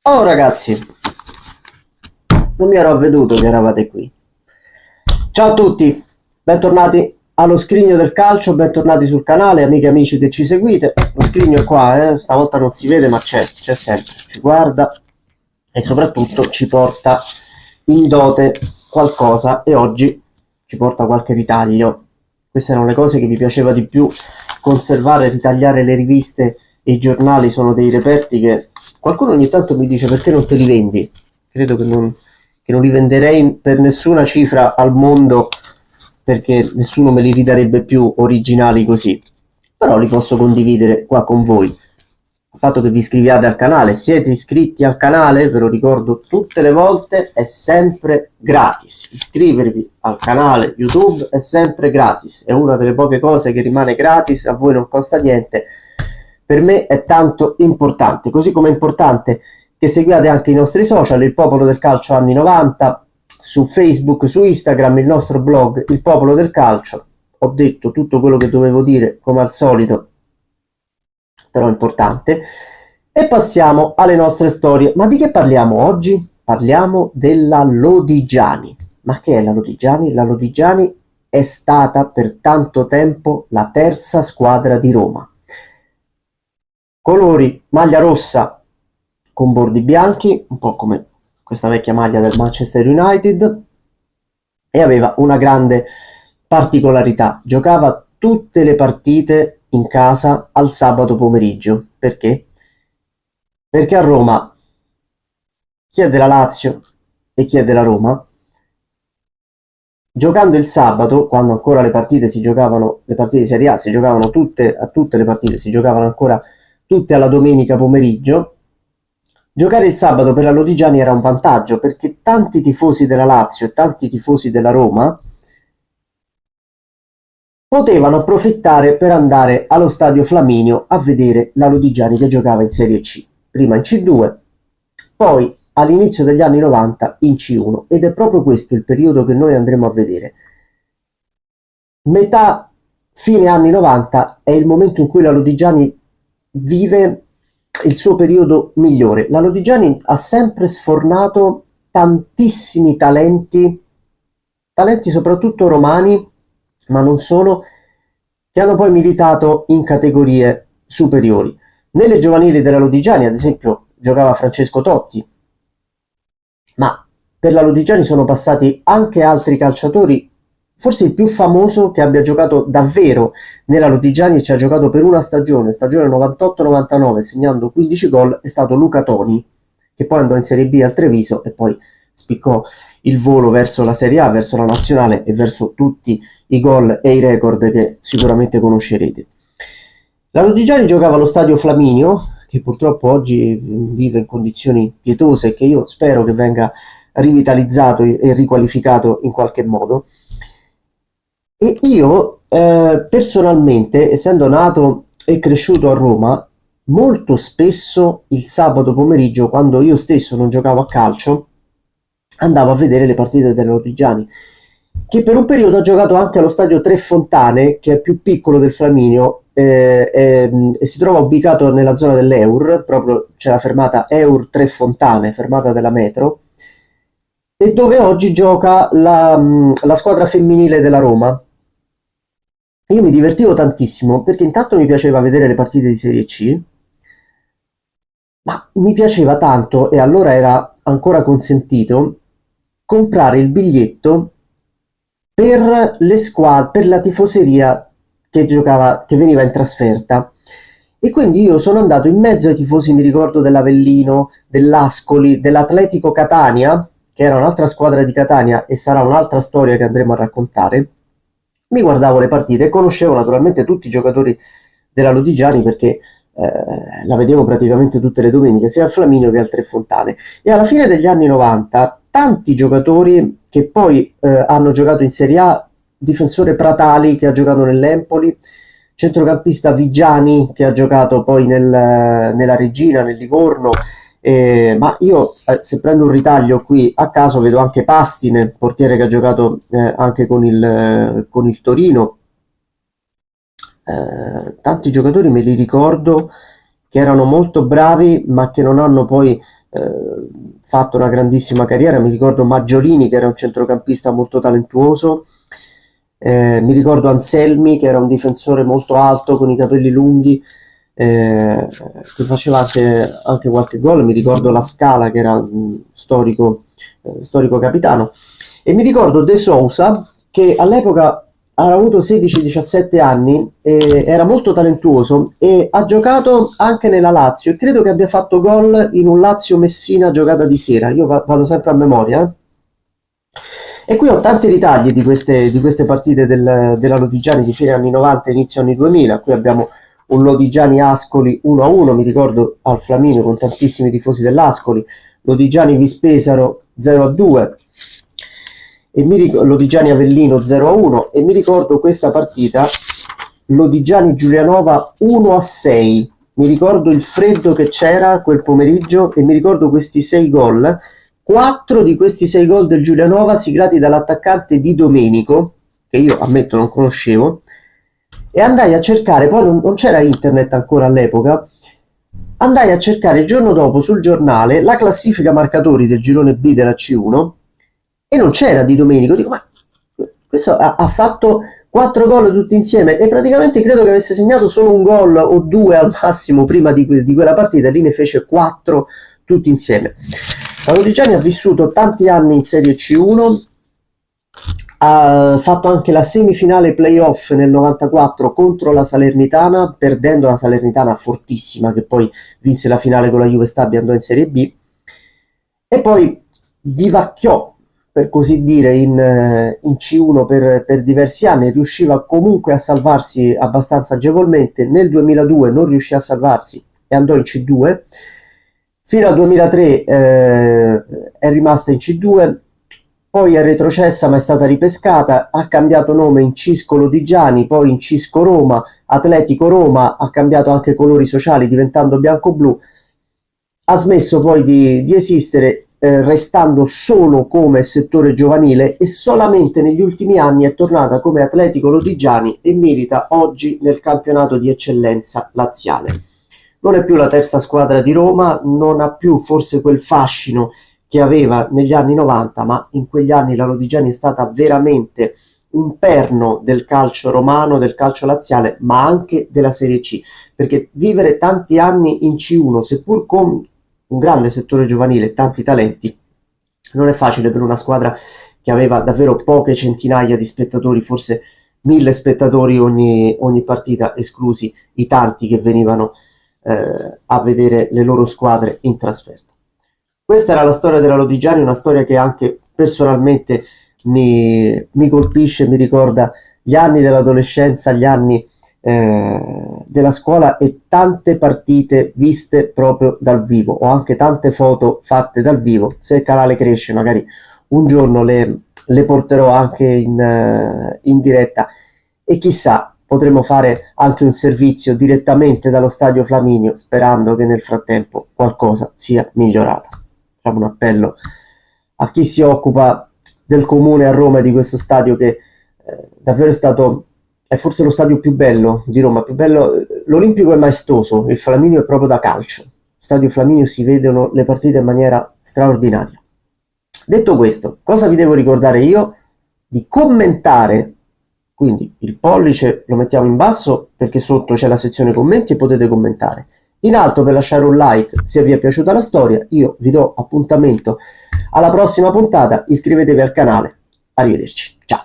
Oh ragazzi, non mi ero avveduto che eravate qui. Ciao a tutti, bentornati allo scrigno del calcio, bentornati sul canale, amiche e amici che ci seguite. Lo scrigno è qua, stavolta non si vede ma c'è sempre, ci guarda e soprattutto ci porta in dote qualcosa e oggi ci porta qualche ritaglio. Queste erano le cose che mi piaceva di più, conservare, ritagliare le riviste e i giornali sono dei reperti che qualcuno ogni tanto mi dice perché non te li vendi? Credo che non li venderei per nessuna cifra al mondo perché nessuno me li ridarebbe più originali così. Però li posso condividere qua con voi. Il fatto che vi iscriviate al canale, siete iscritti al canale, ve lo ricordo tutte le volte, è sempre gratis. Iscrivervi al canale YouTube è sempre gratis, è una delle poche cose che rimane gratis, a voi non costa niente. Per me è tanto importante, così come è importante che seguiate anche i nostri social, il Popolo del Calcio anni 90, su Facebook, su Instagram, il nostro blog, il Popolo del Calcio. Ho detto tutto quello che dovevo dire, come al solito, però importante. E passiamo alle nostre storie. Ma di che parliamo oggi? Parliamo della Lodigiani. Ma che è la Lodigiani? La Lodigiani è stata per tanto tempo la terza squadra di Roma. Colori maglia rossa con bordi bianchi, un po' come questa vecchia maglia del Manchester United, e aveva una grande particolarità: giocava tutte le partite in casa al sabato pomeriggio. Perché? Perché a Roma chi è della Lazio e chi è della Roma, giocando il sabato, quando ancora le partite si giocavano, le partite di Serie A si giocavano tutte le partite si giocavano ancora tutte alla domenica pomeriggio. Giocare il sabato per la Lodigiani era un vantaggio perché tanti tifosi della Lazio e tanti tifosi della Roma potevano approfittare per andare allo stadio Flaminio a vedere la Lodigiani che giocava in Serie C, prima in C2, poi all'inizio degli anni 90 in C1, ed è proprio questo il periodo che noi andremo a vedere. Metà fine anni 90 è il momento in cui la Lodigiani vive il suo periodo migliore. La Lodigiani ha sempre sfornato tantissimi talenti soprattutto romani, ma non solo, che hanno poi militato in categorie superiori. Nelle giovanili della Lodigiani, ad esempio, giocava Francesco Totti, ma per la Lodigiani sono passati anche altri calciatori. Forse il più famoso che abbia giocato davvero nella Lodigiani e ci ha giocato per una stagione 98-99, segnando 15 gol, è stato Luca Toni, che poi andò in Serie B al Treviso e poi spiccò il volo verso la Serie A, verso la nazionale e verso tutti i gol e i record che sicuramente conoscerete. La Lodigiani giocava allo stadio Flaminio, che purtroppo oggi vive in condizioni pietose e che io spero che venga rivitalizzato e riqualificato in qualche modo. E io personalmente, essendo nato e cresciuto a Roma, molto spesso il sabato pomeriggio, quando io stesso non giocavo a calcio, andavo a vedere le partite della Lodigiani, che per un periodo ha giocato anche allo stadio Tre Fontane, che è più piccolo del Flaminio, e si trova ubicato nella zona dell'Eur, proprio c'è la fermata Eur Tre Fontane, fermata della metro, e dove oggi gioca la squadra femminile della Roma. Io mi divertivo tantissimo perché intanto mi piaceva vedere le partite di Serie C, ma mi piaceva tanto, e allora era ancora consentito, comprare il biglietto per le squadre, per la tifoseria che giocava, che veniva in trasferta. E quindi io sono andato in mezzo ai tifosi, mi ricordo, dell'Avellino, dell'Ascoli, dell'Atletico Catania, che era un'altra squadra di Catania e sarà un'altra storia che andremo a raccontare. Mi guardavo le partite e conoscevo naturalmente tutti i giocatori della Lodigiani perché la vedevo praticamente tutte le domeniche, sia al Flaminio che al Tre Fontane. E alla fine degli anni 90, tanti giocatori che poi hanno giocato in Serie A, difensore Pratali che ha giocato nell'Empoli, centrocampista Vigiani che ha giocato poi nella Regina, nel Livorno, ma io se prendo un ritaglio qui a caso vedo anche Pastine, portiere che ha giocato anche con il Torino. Tanti giocatori me li ricordo che erano molto bravi ma che non hanno poi fatto una grandissima carriera. Mi ricordo Maggiolini, che era un centrocampista molto talentuoso, mi ricordo Anselmi, che era un difensore molto alto con i capelli lunghi, che faceva anche qualche gol. Mi ricordo La Scala, che era un storico capitano, e mi ricordo De Sousa, che all'epoca ha avuto 16-17 anni, era molto talentuoso e ha giocato anche nella Lazio, e credo che abbia fatto gol in un Lazio-Messina giocata di sera. Io vado sempre a memoria, E qui ho tanti ritagli di queste partite della Lodigiani di fine anni 90 e inizio anni 2000. Qui abbiamo un Lodigiani Ascoli 1-1, mi ricordo al Flaminio con tantissimi tifosi dell'Ascoli. Lodigiani Vispesaro 0-2, Lodigiani Avellino 0-1, e mi ricordo questa partita Lodigiani Giulianova 1-6. Mi ricordo il freddo che c'era quel pomeriggio e mi ricordo questi 6 gol. 4 di questi 6 gol del Giulianova siglati dall'attaccante Di Domenico, che io ammetto non conoscevo, e andai a cercare, poi non c'era internet ancora all'epoca, andai a cercare il giorno dopo sul giornale la classifica marcatori del girone B della C1 e non c'era Di Domenico. Dico, ma questo ha fatto 4 gol tutti insieme, e praticamente credo che avesse segnato solo un gol o 2 al massimo prima di quella partita, e lì ne fece 4 tutti insieme. La Lodigiani ha vissuto tanti anni in Serie C1, ha fatto anche la semifinale playoff nel 94 contro la Salernitana, perdendo la Salernitana fortissima, che poi vinse la finale con la Juve Stabia e andò in Serie B, e poi vivacchiò, per così dire, in C1 per diversi anni. Riusciva comunque a salvarsi abbastanza agevolmente. Nel 2002 non riuscì a salvarsi e andò in C2. Fino al 2003 è rimasta in C2, poi è retrocessa ma è stata ripescata, ha cambiato nome in Cisco Lodigiani, poi in Cisco Roma, Atletico Roma, ha cambiato anche colori sociali diventando bianco-blu, ha smesso poi di esistere, restando solo come settore giovanile, e solamente negli ultimi anni è tornata come Atletico Lodigiani e milita oggi nel campionato di eccellenza laziale. Non è più la terza squadra di Roma, non ha più forse quel fascino che aveva negli anni 90, ma in quegli anni la Lodigiani è stata veramente un perno del calcio romano, del calcio laziale, ma anche della Serie C, perché vivere tanti anni in C1, seppur con un grande settore giovanile e tanti talenti, non è facile per una squadra che aveva davvero poche centinaia di spettatori, forse 1000 spettatori ogni partita, esclusi i tanti che venivano a vedere le loro squadre in trasferta. Questa era la storia della Lodigiani, una storia che anche personalmente mi colpisce, mi ricorda gli anni dell'adolescenza, gli anni della scuola, e tante partite viste proprio dal vivo. Ho anche tante foto fatte dal vivo. Se il canale cresce, magari un giorno le porterò anche in diretta, e chissà, potremo fare anche un servizio direttamente dallo stadio Flaminio, sperando che nel frattempo qualcosa sia migliorato. Facciamo un appello a chi si occupa del comune a Roma e di questo stadio, che davvero è forse lo stadio più bello di Roma, più bello. L'Olimpico è maestoso, il Flaminio è proprio da calcio. Stadio Flaminio si vedono le partite in maniera straordinaria. Detto questo, cosa vi devo ricordare io? Di commentare. Quindi il pollice lo mettiamo in basso perché sotto c'è la sezione commenti e potete commentare. In alto per lasciare un like se vi è piaciuta la storia. Io vi do appuntamento alla prossima puntata, iscrivetevi al canale. Arrivederci, ciao!